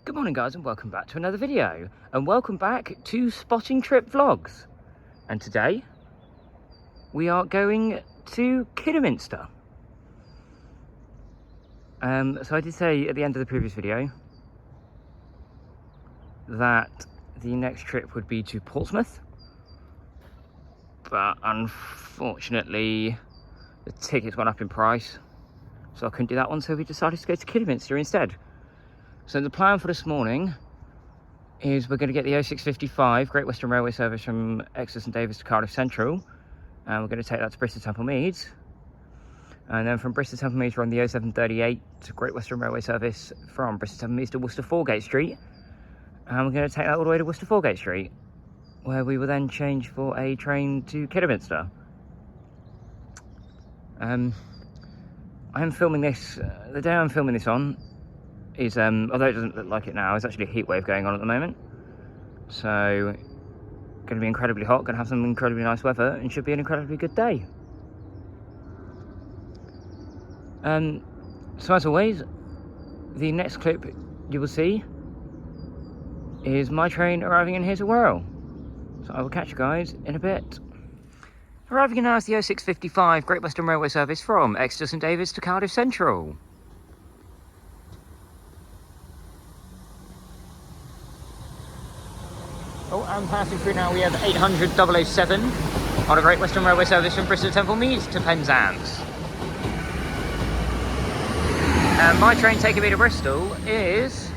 Good morning guys and welcome back to another video, and welcome back to Spotting Trip Vlogs. And today we are going to Kidderminster. So I did say at the end of the previous video that the next trip would be to Portsmouth, but unfortunately the tickets went up in price, so I couldn't do that one, so we decided to go to Kidderminster instead. So the plan for this morning is we're going to get the 0655 Great Western Railway service from Exeter St Davids to Cardiff Central, and we're going to take that to Bristol Temple Meads, and then from Bristol Temple Meads we're on the 0738 Great Western Railway service from Bristol Temple Meads to Worcester Foregate Street, and we're going to take that all the way to Worcester Foregate Street, where we will then change for a train to Kidderminster. I am filming this, the day I'm filming this on is, although it doesn't look like it now, there's actually a heat wave going on at the moment. So, going to be incredibly hot, going to have some incredibly nice weather, and should be an incredibly good day. So as always, the next clip you will see is my train arriving in here tomorrow. So I will catch you guys in a bit. Arriving in now is the 0655 Great Western Railway service from Exeter St Davids to Cardiff Central. Oh, and passing through now we have 800 007 on a Great Western Railway service from Bristol Temple Meads to Penzance. And my train taking me to Bristol is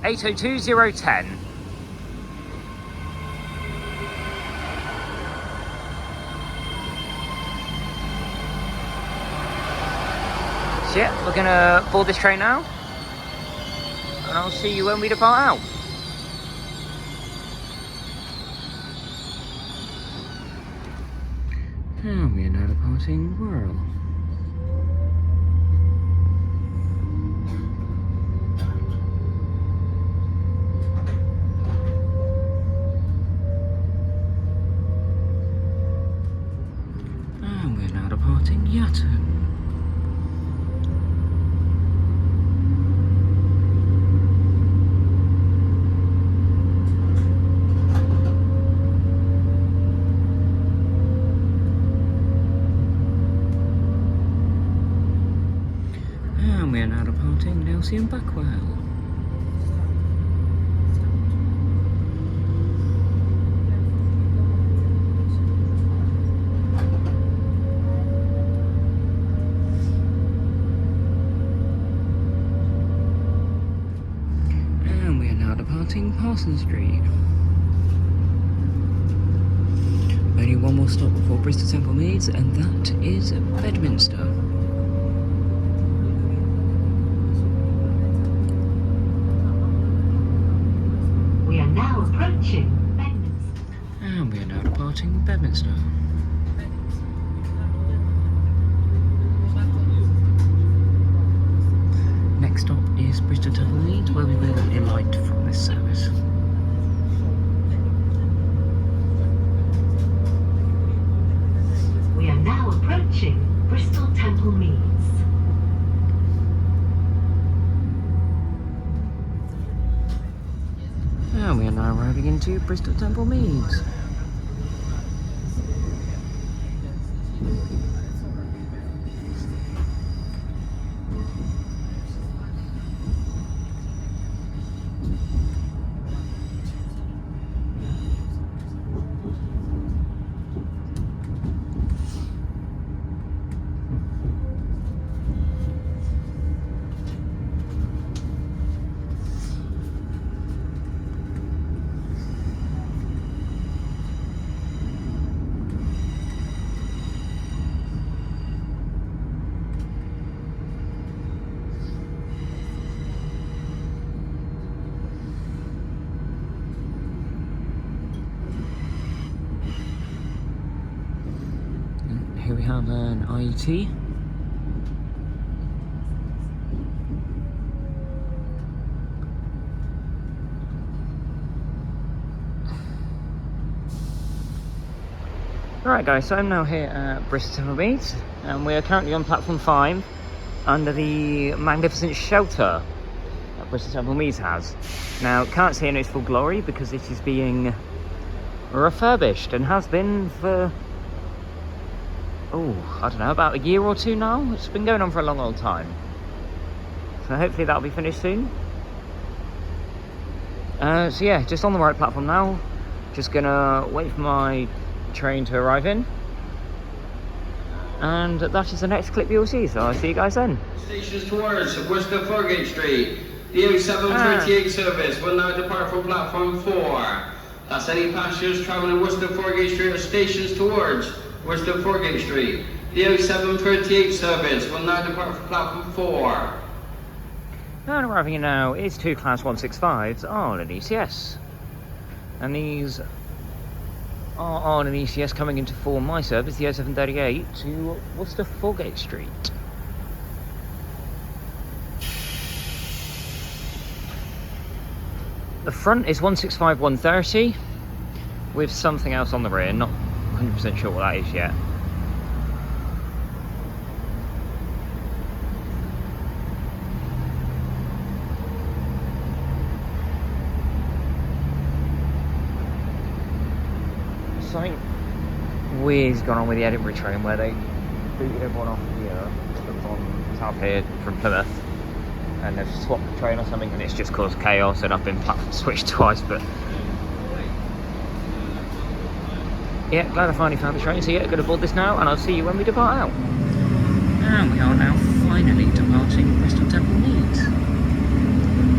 802010. So yeah, we're gonna board this train now, and I'll see you when we depart out. And we are now departing Wirral. And we are now departing Yatton. We are now departing Nelsie and Backwell. And we are now departing Parsons Street. Only one more stop before Bristol Temple Meads, and that is Bedminster. And we are now departing Bedminster. Next stop is Bristol Temple Meads, where we will alight from this service. We are now approaching Bristol Temple Meads. And we are now arriving into Bristol Temple Meads. Here we have an IET. Alright guys, so I'm now here at Bristol Temple Meads, and we are currently on platform 5 under the magnificent shelter Bristol Temple Meads has. Now, can't see in its full glory because it is being refurbished and has been for, oh, I don't know, about a year or two now. It's been going on for a long old time. So hopefully that'll be finished soon. So yeah, just on the right platform now. Just gonna wait for my train to arrive in. And that is the next clip you'll see, so I'll see you guys then. Stations towards Worcester Foregate Street. The 0738 service will now depart from platform 4. That's any passengers travelling Worcester Foregate Street or stations towards Worcester Foregate Street. The 0738 service will now depart from platform 4. And arriving in now is 2 Class 165s on an ECS. And these are on an ECS coming into for my service, the 0738 to Worcester Foregate Street. The front is 165 130 with something else on the rear, not 100% sure what that is yet. Something weird's gone on with the Edinburgh train where they booted everyone off here that was on top here from Plymouth, and they've swapped the train or something, and it's just caused chaos, and I've been switched twice. But yeah, glad I finally found the train. So yeah, going to board this now, and I'll see you when we depart out. And we are now finally departing Bristol Temple Meads.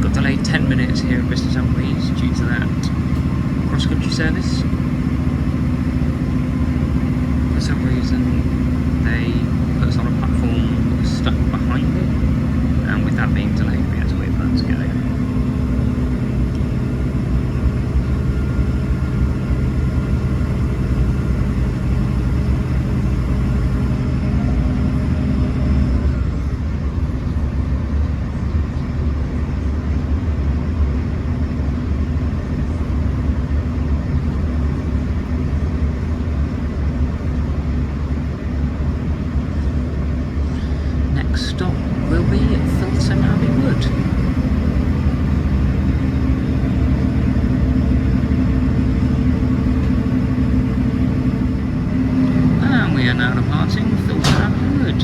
Got delayed 10 minutes here at Bristol Temple Meads due to that cross-country service. For some reason they put us on a platform that was stuck behind it, and with that being delayed we had to wait for that to go. Stop will be at Filton Abbey Wood. And we are now departing Filton Abbey Wood.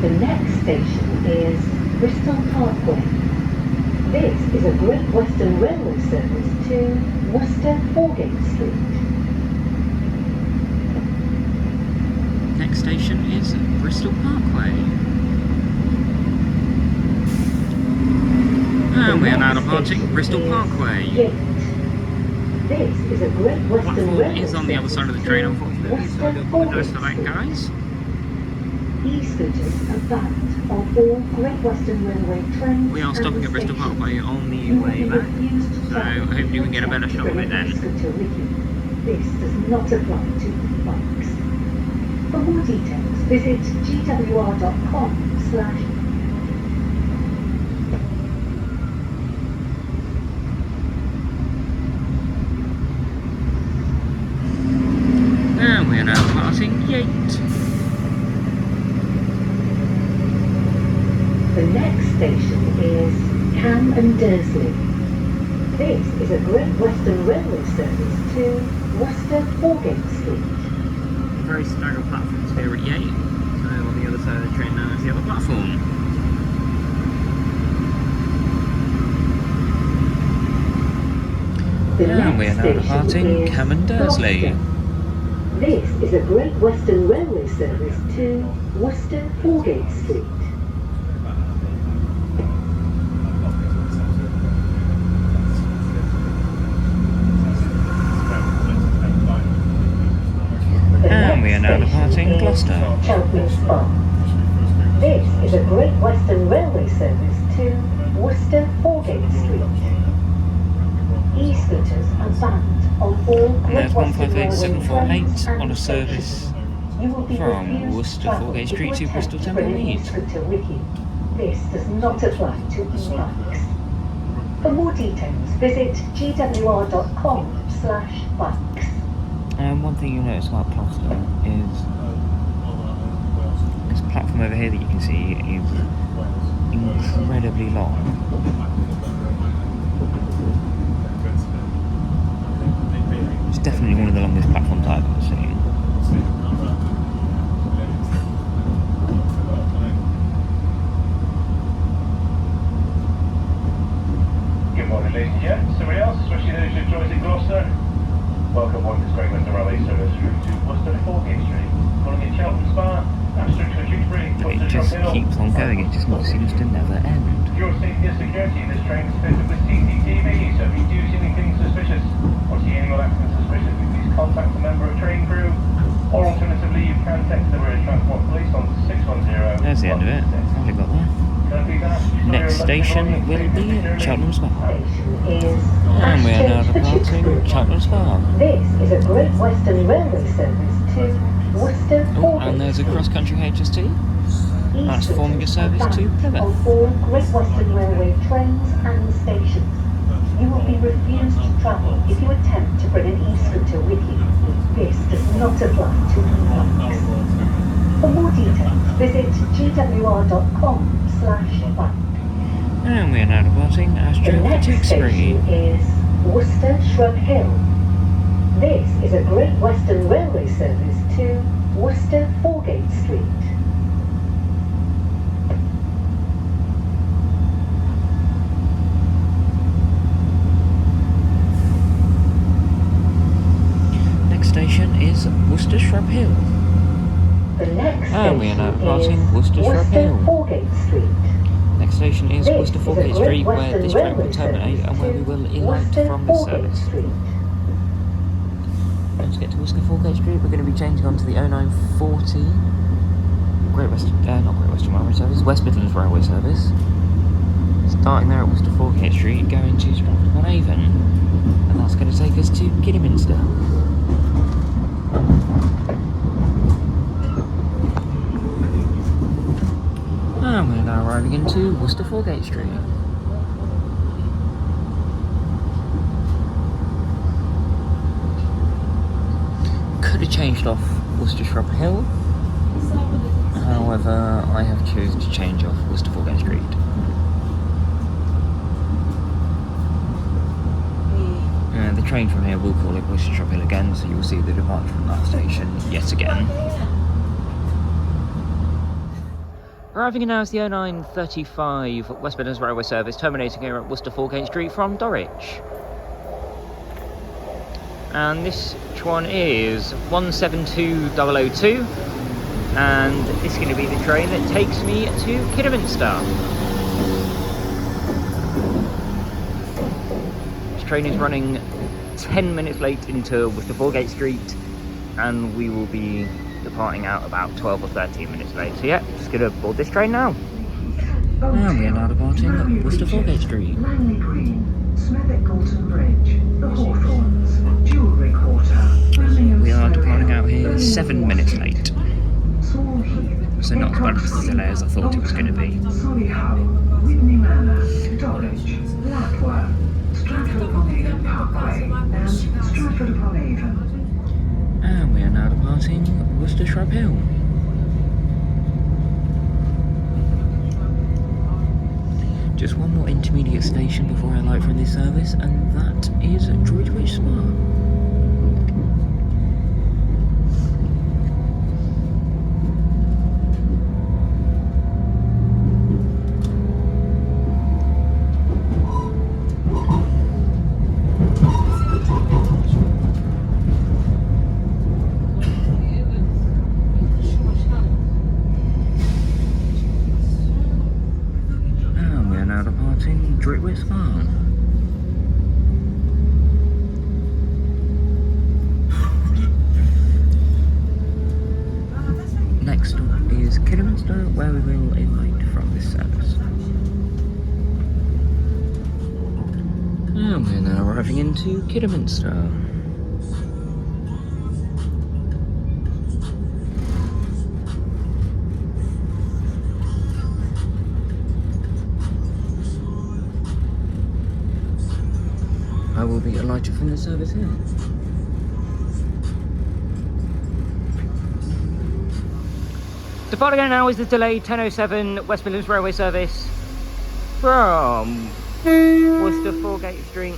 The next station is Bristol Parkway. This is a Great Western Railway service to Worcester Foregate Street. Next station is Bristol Parkway. And we are now departing Bristol Parkway. This is a Great Western Platform Railway is on the other side of the train, unfortunately, so I do apologise for that, guys. E-scooters are banned on all Great Western Railway trains. We are stopping at Bristol Parkway on the way back, so hopefully we can get a better shot of it then. This does not apply to e-bikes. For more details, visit gwr.com/. And we are now departing Yate. The next station is Cam and Dursley. This is a Great Western Railway service to Worcester Foregate Street. Very staggered platforms here at Yate. So on the other side of the train now is the other platform. And we are now departing Cam and Dursley. This is a Great Western Railway service to Worcester Foregate Street. And we are now departing Gloucester. This is a Great Western Railway service to Worcester Foregate Street. E-scooters are banned on all Great Western Railway trains on a service from Worcester Foregate Street to Bristol Temple Meads. This does not apply to e-bikes. For more details, visit gwr.com/bikes. One thing you'll notice about Gloucester is this platform over here that you can see is incredibly long. It's definitely one of the longest platforms I've ever seen. Good morning, ladies and gents. Somebody else, especially those who joined in Gloucester. Welcome on this Great Western Railway service through to Worcester Foregate Street. Calling in Cheltenham Spa, that's through to Tewkesbury, It just keeps on going, it just seems to never end. For your safety and security, this train is fitted with CCTV, so if you do see anything suspicious or see anyone acting suspicious, please contact a member of train crew, or alternatively you can text the Road Transport Police on 610. There's the end of it. Finally got there. Next station will be Cheltenham Spa. And we are now departing Cheltenham Spa. This is a Great Western Railway service to Worcester. Oh, and there's a CrossCountry HST. That's forming a service to Plymouth. On all Great Western Railway trains and stations. You will be refused to travel if you attempt to bring an e-scooter with you. This does not apply to e-bikes. For more details, visit gwr.com/bike. And we are now departing The Astro for next Tewkesbury. station is Worcester Shrub Hill. This is a Great Western Railway service to Worcester Foregate Street. Next station is Worcester Shrub Hill. The next And we are now station departing is Worcester Shrub Hill. Foregate Street. Next station is This Worcester is a Foregate Great Street, where Western this train will Railway terminate service and where we to will alight Worcester from this Foregate service. Street. Let's get to Worcester Foregate Street. We're going to be changing on to the 0940 not Great Western Railway Service, West Midlands Railway Service. Starting there at Worcester Foregate Street, going to Stratford-upon-Avon, and that's going to take us to Kidderminster. And we're now arriving into Worcester Foregate Street. Could have changed off Worcester Shrub Hill, however I have chosen to change off Worcester Foregate Street. And the train from here will call it Worcester Shrub Hill again, so you will see the departure from that station yet again. Arriving now is the 0935 West Midlands Railway Service, terminating here at Worcester Foregate Street from Dorwich. And this one is 172002, and this is going to be the train that takes me to Kidderminster. This train is running 10 minutes late into Worcester Foregate Street, and we will be departing out about 12 or 13 minutes late. So yeah, just going to board this train now. And we are now departing at Worcester Foregate Street. Langley Green, Smethwick Galton Bridge, the Hawthorns, Jewellery Quarter, Birmingham. We are departing out here 7 minutes late. Small Heath, So not as bad a delay as I thought it was going to be. Solihull, Whitney Manor, Dulwich, Lapworth, Stratford-upon-Avon Parkway, and Stratford-upon-Avon. And we are now departing Worcester Shrub Hill. Just one more intermediate station before I alight from this service, and that is Droitwich Spa. Droitwich Spa. Next stop is Kidderminster, where we will alight from this service. And we're now arriving into Kidderminster. I will be alighted from the service here. Departing now is the delayed 10:07 West Midlands Railway Service. from Worcester Foregate Street.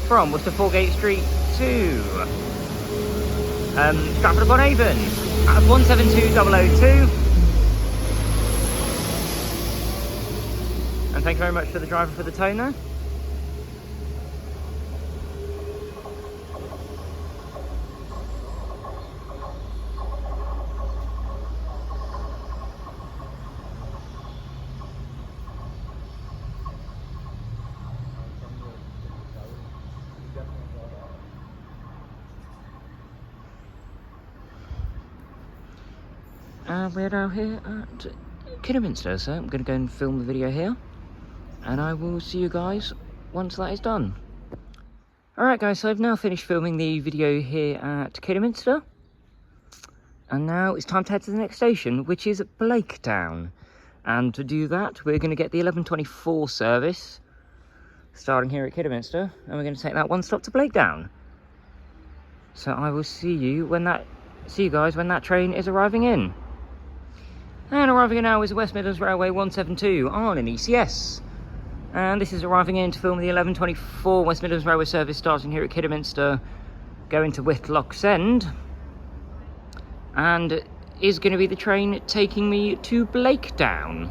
From Worcester Foregate Street to Stratford upon Avon at 172002. And thank you very much to the driver for the tone there. And we're now here at Kidderminster, so I'm going to go and film the video here, and I will see you guys once that is done. Alright guys, so I've now finished filming the video here at Kidderminster, and now it's time to head to the next station, which is Blakedown. And to do that, we're going to get the 11:24 service starting here at Kidderminster, and we're going to take that one stop to Blakedown. So I will see you guys when that train is arriving in. And arriving in now is West Midlands Railway 172 on an ECS. And this is arriving in to film the 11:24 West Midlands Railway service starting here at Kidderminster, going to Whitlock's End. And is going to be the train taking me to Blakedown.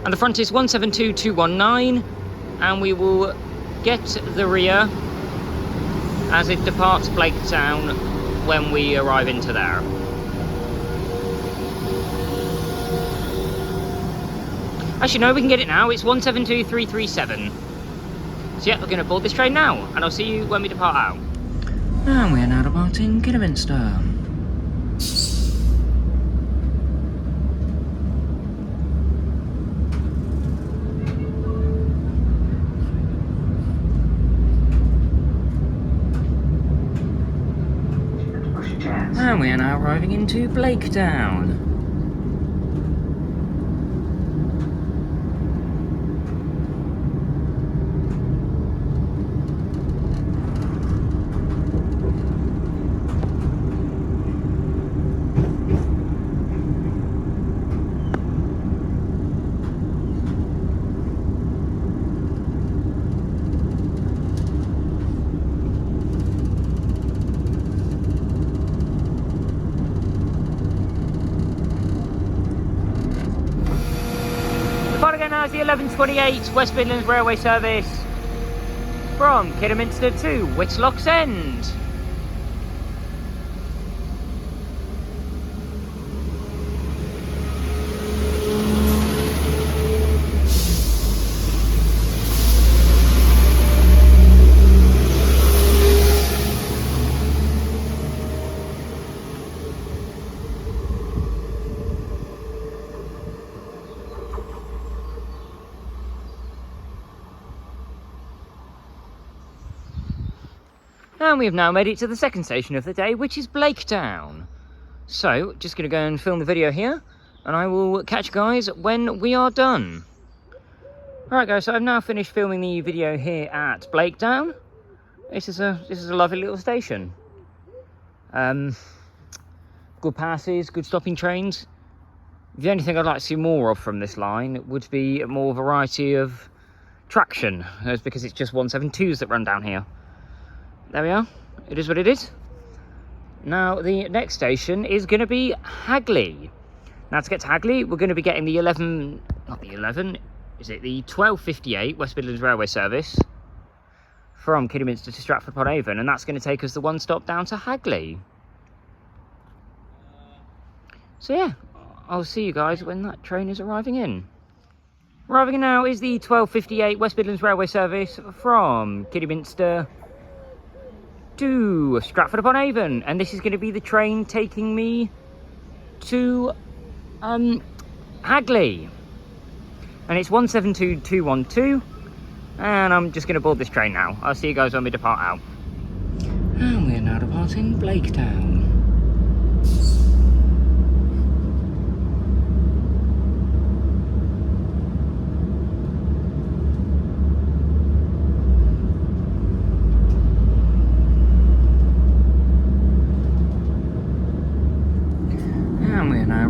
And the front is 172219, and we will get the rear as it departs Blakedown when we arrive into there. Actually no, we can get it now, it's 172337. So yeah, we're going to board this train now, and I'll see you when we depart out. And we're now departing Kidderminster. And we are now arriving into Blakedown. Now is the 11:28 West Midlands Railway service from Kidderminster to Whitlock's End. And we have now made it to the second station of the day, which is Blakedown. So, just going to go and film the video here, and I will catch you guys when we are done. Alright guys, so I've now finished filming the video here at Blakedown. This is a lovely little station. Good passes, good stopping trains. The only thing I'd like to see more of from this line would be more variety of traction. That's because it's just 172s that run down here. There we are, it is what it is. Now the next station is going to be Hagley. Now to get to Hagley, we're going to be getting the 12:58 West Midlands Railway service from Kidderminster to Stratford upon Avon, and that's going to take us the one stop down to Hagley. So yeah, I'll see you guys when that train is arriving in. Arriving in now is the 12:58 West Midlands Railway service from Kidderminster to Stratford upon Avon, and this is going to be the train taking me to Hagley, and it's 172212, and I'm just going to board this train now. I'll see you guys when we depart out. And we're now departing Blakedown.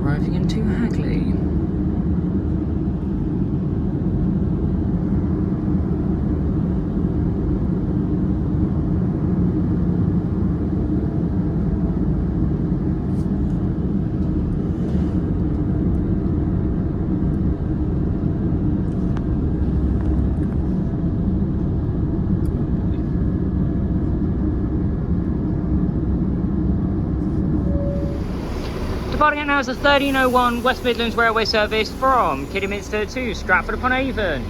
arriving into Hagley. Departing out now is the 1301 West Midlands Railway service from Kidderminster to Stratford-upon-Avon.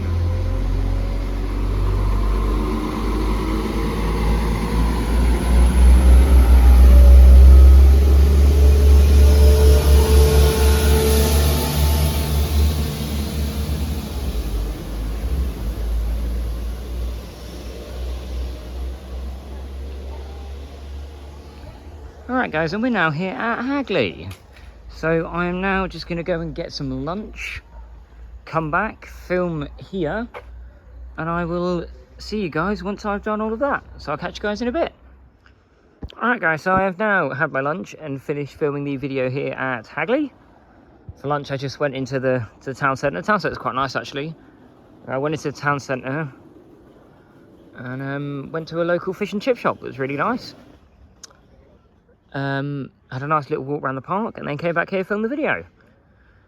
Alright guys, and we're now here at Hagley. So I am now just going to go and get some lunch, come back, film here, and I will see you guys once I've done all of that. So I'll catch you guys in a bit. Alright guys, so I have now had my lunch and finished filming the video here at Hagley. For lunch I just went into the town centre. The town centre is quite nice actually. I went into the town centre and went to a local fish and chip shop that was really nice. Had a nice little walk around the park and then came back here to film the video.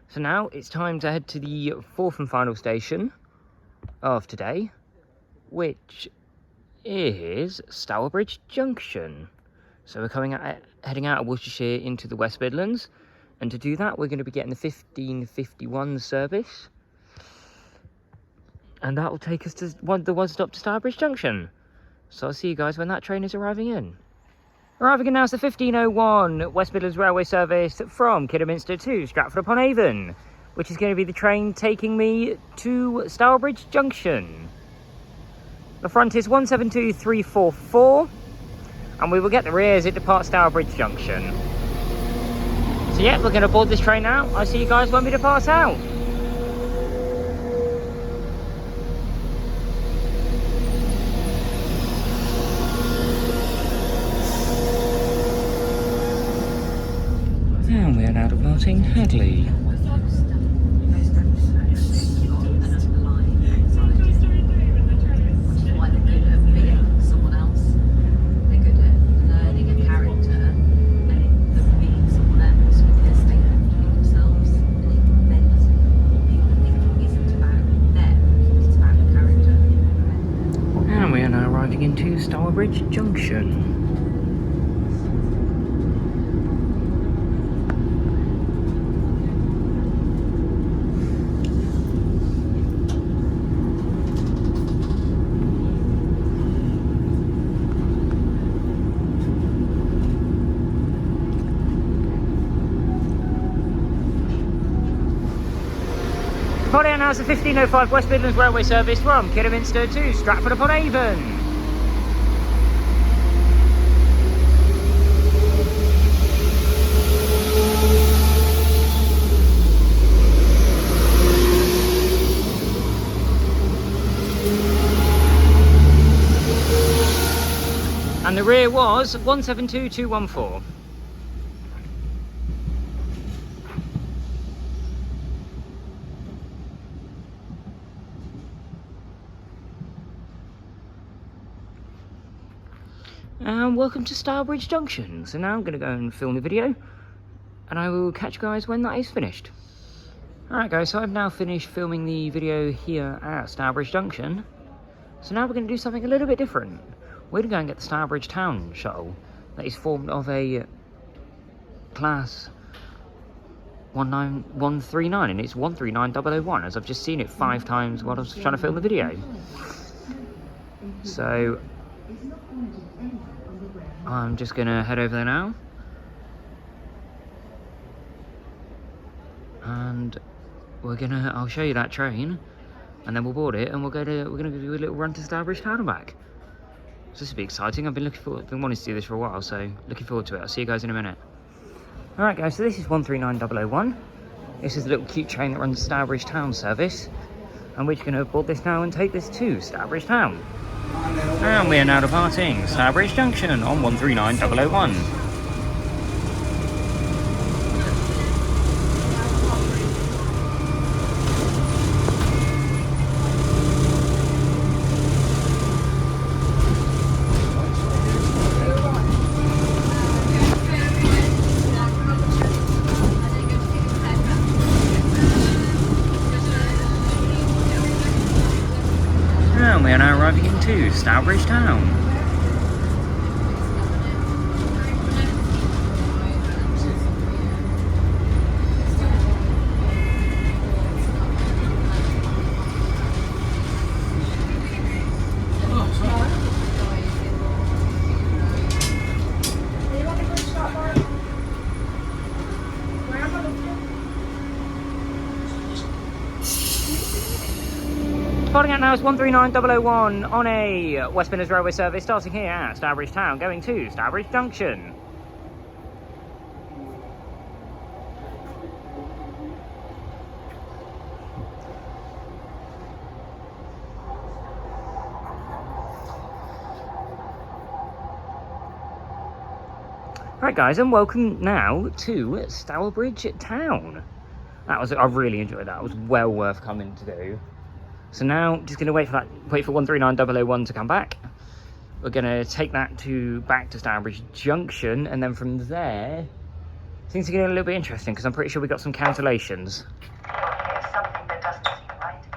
So now it's time to head to the fourth and final station of today, which is Stourbridge Junction. So we're heading out of Worcestershire into the West Midlands, and to do that we're going to be getting the 1551 service, and that will take us to the one stop to Stourbridge Junction. So I'll see you guys when that train is arriving in. Arriving in now is the 1501 West Midlands Railway service from Kidderminster to Stratford-upon-Avon, which is going to be the train taking me to Stourbridge Junction. The front is 172344, and we will get the rear as it departs Stourbridge Junction. So yeah, we're going to board this train now. I'll see you guys when we depart out. And we are now departing Hagley. And we are now arriving into Stourbridge Junction. Departing now is the 1505 West Midlands Railway service from Kidderminster to Stratford-upon-Avon. And the rear was 172214. And welcome to Stourbridge Junction. So now I'm going to go and film the video, and I will catch you guys when that is finished. Alright guys, so I've now finished filming the video here at Stourbridge Junction. So now we're going to do something a little bit different. We're going to go and get the Stourbridge Town shuttle that is formed of a class 19139, and it's 139001, as I've just seen it 5 times while I was trying to film the video. So I'm just going to head over there now, and I'll show you that train, and then we'll board it, and we're going to do a little run to Stourbridge Town and back. So this will be exciting. I've been wanting to do this for a while, so looking forward to it. I'll see you guys in a minute. Alright guys, so this is 139001. This is the little cute train that runs the Stourbridge Town service, and we're just going to board this now and take this to Stourbridge Town. And we are now departing Stourbridge Junction on 139001. to Stourbridge Town. Starting out now is 139001 on a West Midlands Railway service starting here at Stourbridge Town, going to Stourbridge Junction. Right guys, and welcome now to Stourbridge Town. I really enjoyed that. It was well worth coming to do. So now, just going to wait for 139001 to come back. We're going to take that back to Stourbridge Junction, and then from there, things are getting a little bit interesting because I'm pretty sure we got some cancellations.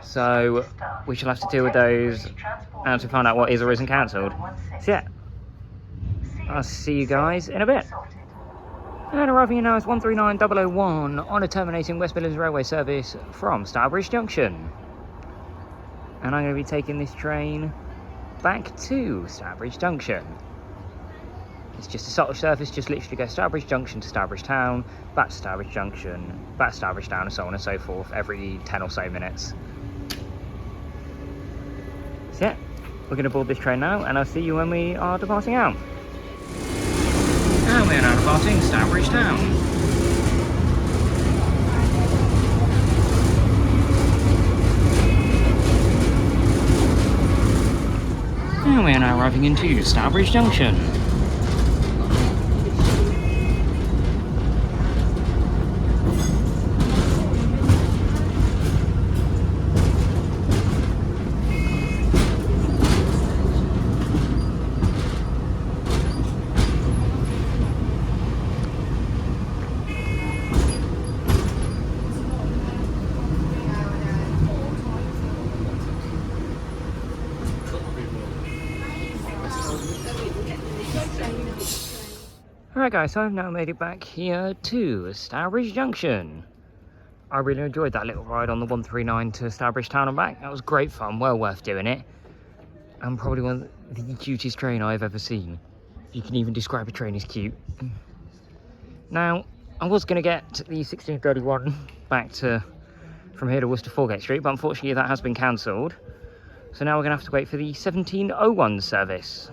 So we shall have to deal with those and to find out what is or isn't cancelled. So yeah, I'll see you guys in a bit. And arriving in now is 139001 on a terminating West Midlands Railway service from Stourbridge Junction. And I'm going to be taking this train back to Stourbridge Junction. It's just a sort of service, just literally go Stourbridge Junction to Stourbridge Town, back to Stourbridge Junction, back to Stourbridge Town, and so on and so forth every 10 or so minutes. So yeah, we're going to board this train now, and I'll see you when we are departing out. And we are now departing Stourbridge Town. And we are now arriving into Stourbridge Junction. Alright guys, so I've now made it back here to Stourbridge Junction. I really enjoyed that little ride on the 139 to Stourbridge Town and back. That was great fun, well worth doing it. And probably one of the cutest train I've ever seen. If you can even describe a train as cute. Now, I was going to get the 1631 back from here to Worcester Foregate Street, but unfortunately that has been cancelled. So now we're going to have to wait for the 1701 service.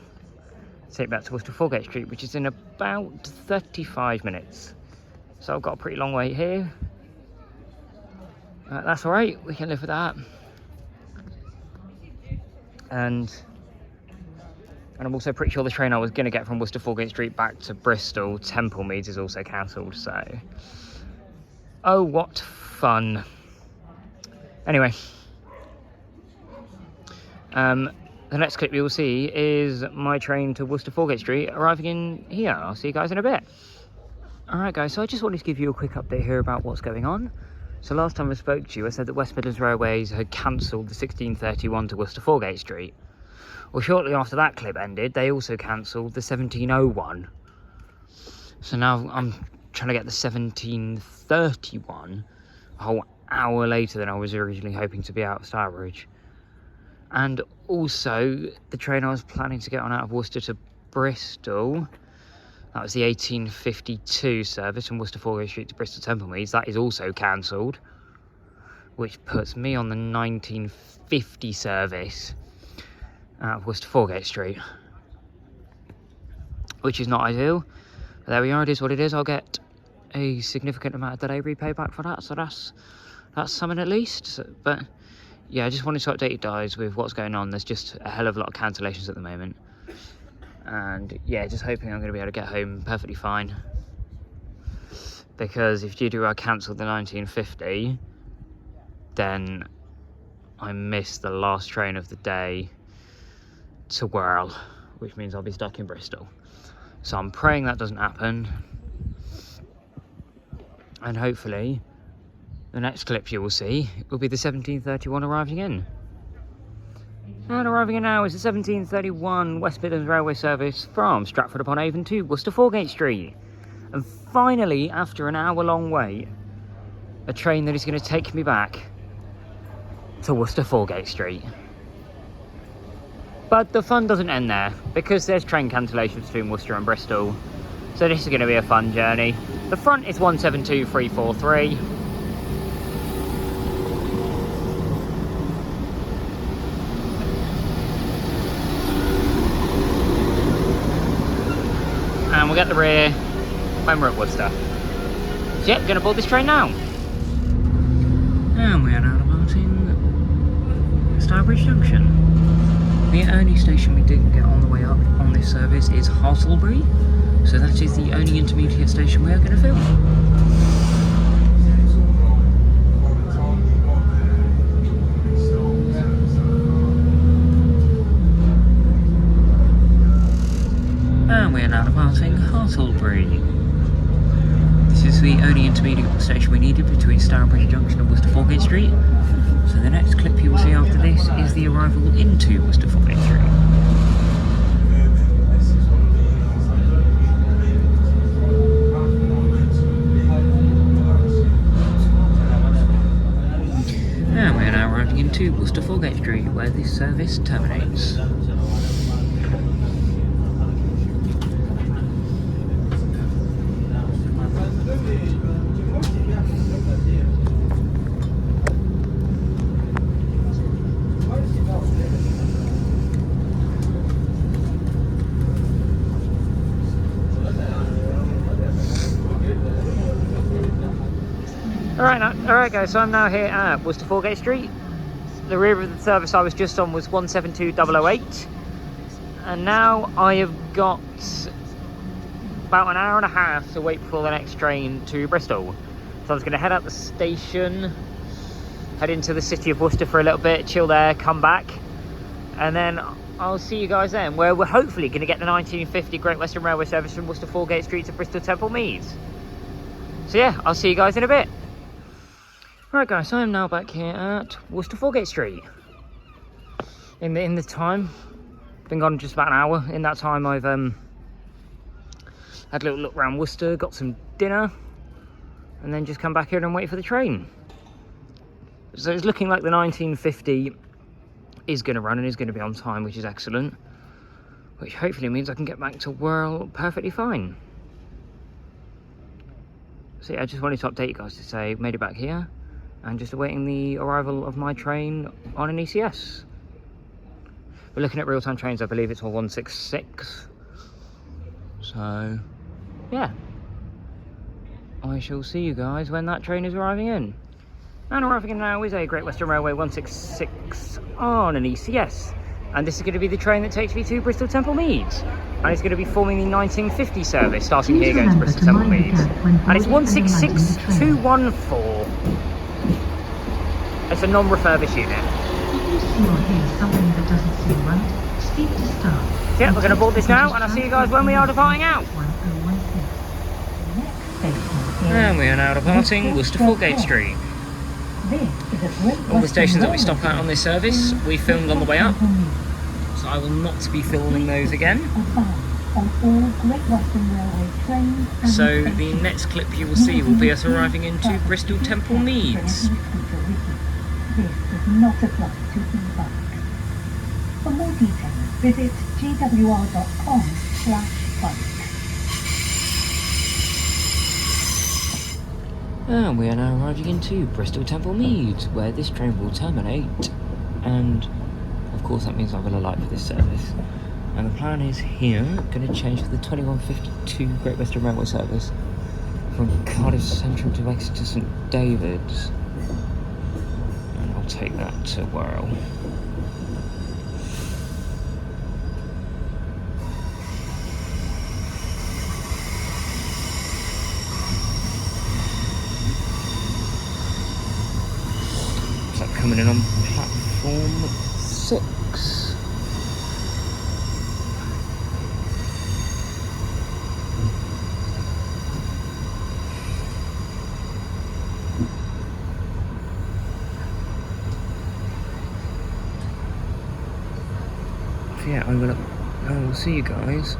Take back to Worcester Foregate Street, which is in about 35 minutes. So I've got a pretty long wait here. That's alright, we can live with that. And I'm also pretty sure the train I was going to get from Worcester Foregate Street back to Bristol, Templemeads, is also cancelled, so... Oh, what fun. Anyway. The next clip you'll see is my train to Worcester Foregate Street arriving in here. I'll see you guys in a bit. Alright guys, so I just wanted to give you a quick update here about what's going on. So last time I spoke to you, I said that West Midlands Railways had cancelled the 1631 to Worcester Foregate Street. Well, shortly after that clip ended, they also cancelled the 1701. So now I'm trying to get the 1731 a whole hour later than I was originally hoping to be out of Stourbridge. And also, the train I was planning to get on out of Worcester to Bristol, that was the 1852 service from Worcester Foregate Street to Bristol Templemeads, that is also cancelled, which puts me on the 1950 service out of Worcester Foregate Street, which is not ideal, but there we are, it is what it is. I'll get a significant amount of delay repay back for that, so that's something at least. So, but yeah, I just wanted to update you guys with what's going on. There's just a hell of a lot of cancellations at the moment. And yeah, just hoping I'm going to be able to get home perfectly fine. Because if you do cancel the 1950, then I miss the last train of the day to Whirl, which means I'll be stuck in Bristol. So I'm praying that doesn't happen. And hopefully the next clip you will see will be the 1731 arriving in. And arriving in now is the 1731 West Midlands Railway service from Stratford upon Avon to Worcester Foregate Street. And finally, after an hour-long wait, a train that is going to take me back to Worcester Foregate Street. But the fun doesn't end there, because there's train cancellations between Worcester and Bristol. So this is going to be a fun journey. The front is 172343. And we'll get the rear when we're at Worcester. So yeah, going to board this train now. And we are now departing Stourbridge Junction. The only station we didn't get on the way up on this service is Hagley, so that is the only intermediate station we are going to film. And we are now departing Hagley. This is the only intermediate station we needed between Stourbridge Junction and Worcester Foregate Street. So the next clip you will see after this is the arrival into Worcester Foregate Street. And we are now arriving into Worcester Foregate Street, where this service terminates. Alright guys, so I'm now here at Worcester Foregate Street. The rear of the service I was just on was 172008. And now I have got about an hour and a half to wait for the next train to Bristol. So I was going to head out the station, head into the city of Worcester for a little bit, chill there, come back. And then I'll see you guys then, where we're hopefully going to get the 1950 Great Western Railway service from Worcester Foregate Street to Bristol Temple Meads. So yeah, I'll see you guys in a bit. Right guys, so I am now back here at Worcester Foregate Street. In the time, been gone just about an hour. In that time I've had a little look around Worcester, got some dinner, and then just come back here and wait for the train. So it's looking like the 1950 is going to run and is going to be on time, which is excellent. Which hopefully means I can get back to Whirl perfectly fine. So yeah, I just wanted to update you guys to say made it back here. And just awaiting the arrival of my train on an ECS. We're looking at real-time trains, I believe it's all 166. So, yeah. I shall see you guys when that train is arriving in. And arriving in now is a Great Western Railway 166 on an ECS. And this is going to be the train that takes me to Bristol Temple Meads. And it's going to be forming the 1950 service, starting here going to Bristol Temple Meads. And it's 166214. It's a non-refurbished unit. If you see or hear something that doesn't seem right, speak to staff. Yeah, we're going to board this now, and I'll see you guys when we are departing out. And we are now departing Worcester Foregate Street. All the stations that we stop at on this service, we filmed on the way up, so I will not be filming those again. So the next clip you will see will be us arriving into Bristol Temple Meads. This does not apply to e-bikes. For more details, visit gwr.com/bike. And we are now arriving into Bristol Temple Meads, where this train will terminate. And of course that means I'm going to light for this service. And the plan is here, going to change for the 2152 Great Western Railway service from Cardiff Central to Exeter St David's. And I'll take that to Whirl. So I'm coming in on platform 6. will see you guys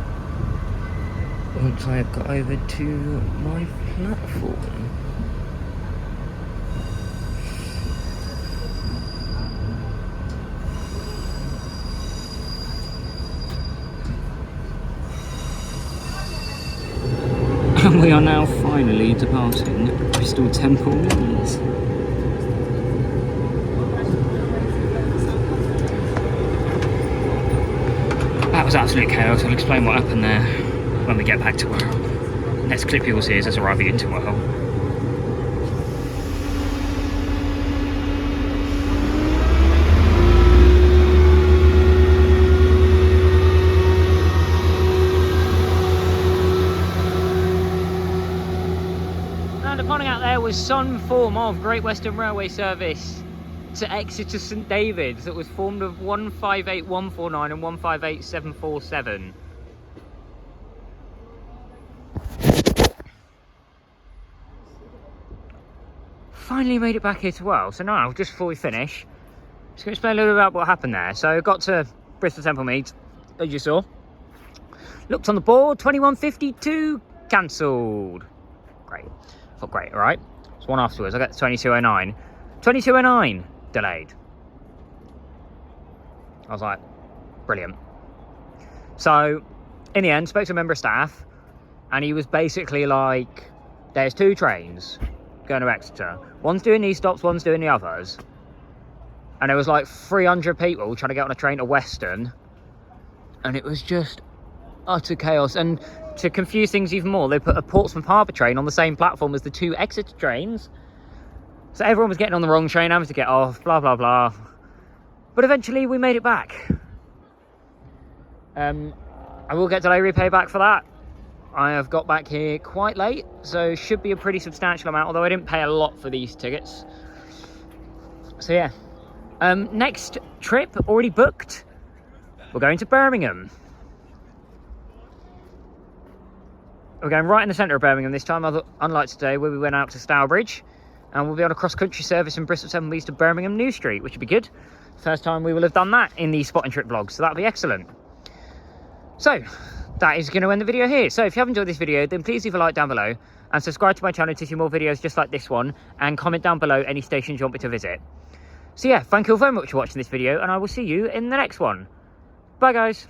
once I have got over to my platform. And we are now finally departing Bristol Temple Meads. That was absolute chaos. I'll explain what happened there when we get back to Whirl. Next clip you'll see is us arriving into Whirl. And upon out there was some form of Great Western Railway service to Exeter St David's that was formed of 158149 and 158747. Finally made it back here to Whirl. So now, just before we finish, just going to explain a little bit about what happened there. So I got to Bristol Temple Meads, as you saw. Looked on the board, 21:52 cancelled. Great. I thought, great, all right. So one afterwards, I got to 22:09. 22:09 delayed. I was like, brilliant. So in the end, spoke to a member of staff, and he was basically like, there's two trains going to Exeter. One's doing these stops, one's doing the others. And there was like 300 people trying to get on a train to Western, and it was just utter chaos. And to confuse things even more, they put a Portsmouth Harbour train on the same platform as the two Exeter trains. So everyone was getting on the wrong train, having to get off, blah, blah, blah. But eventually we made it back. I will get delay repay back for that. I have got back here quite late, so should be a pretty substantial amount, although I didn't pay a lot for these tickets. So yeah. Next trip, already booked. We're going to Birmingham. We're going right in the centre of Birmingham this time, unlike today where we went out to Stourbridge. And we'll be on a cross-country service from Bristol Temple Meads to Birmingham New Street, which would be good. First time we will have done that in the Spot and Trip vlog, so that'll be excellent. So, that is going to end the video here. So, if you have enjoyed this video, then please leave a like down below and subscribe to my channel to see more videos just like this one, and comment down below any stations you want me to visit. So yeah, thank you all very much for watching this video, and I will see you in the next one. Bye guys.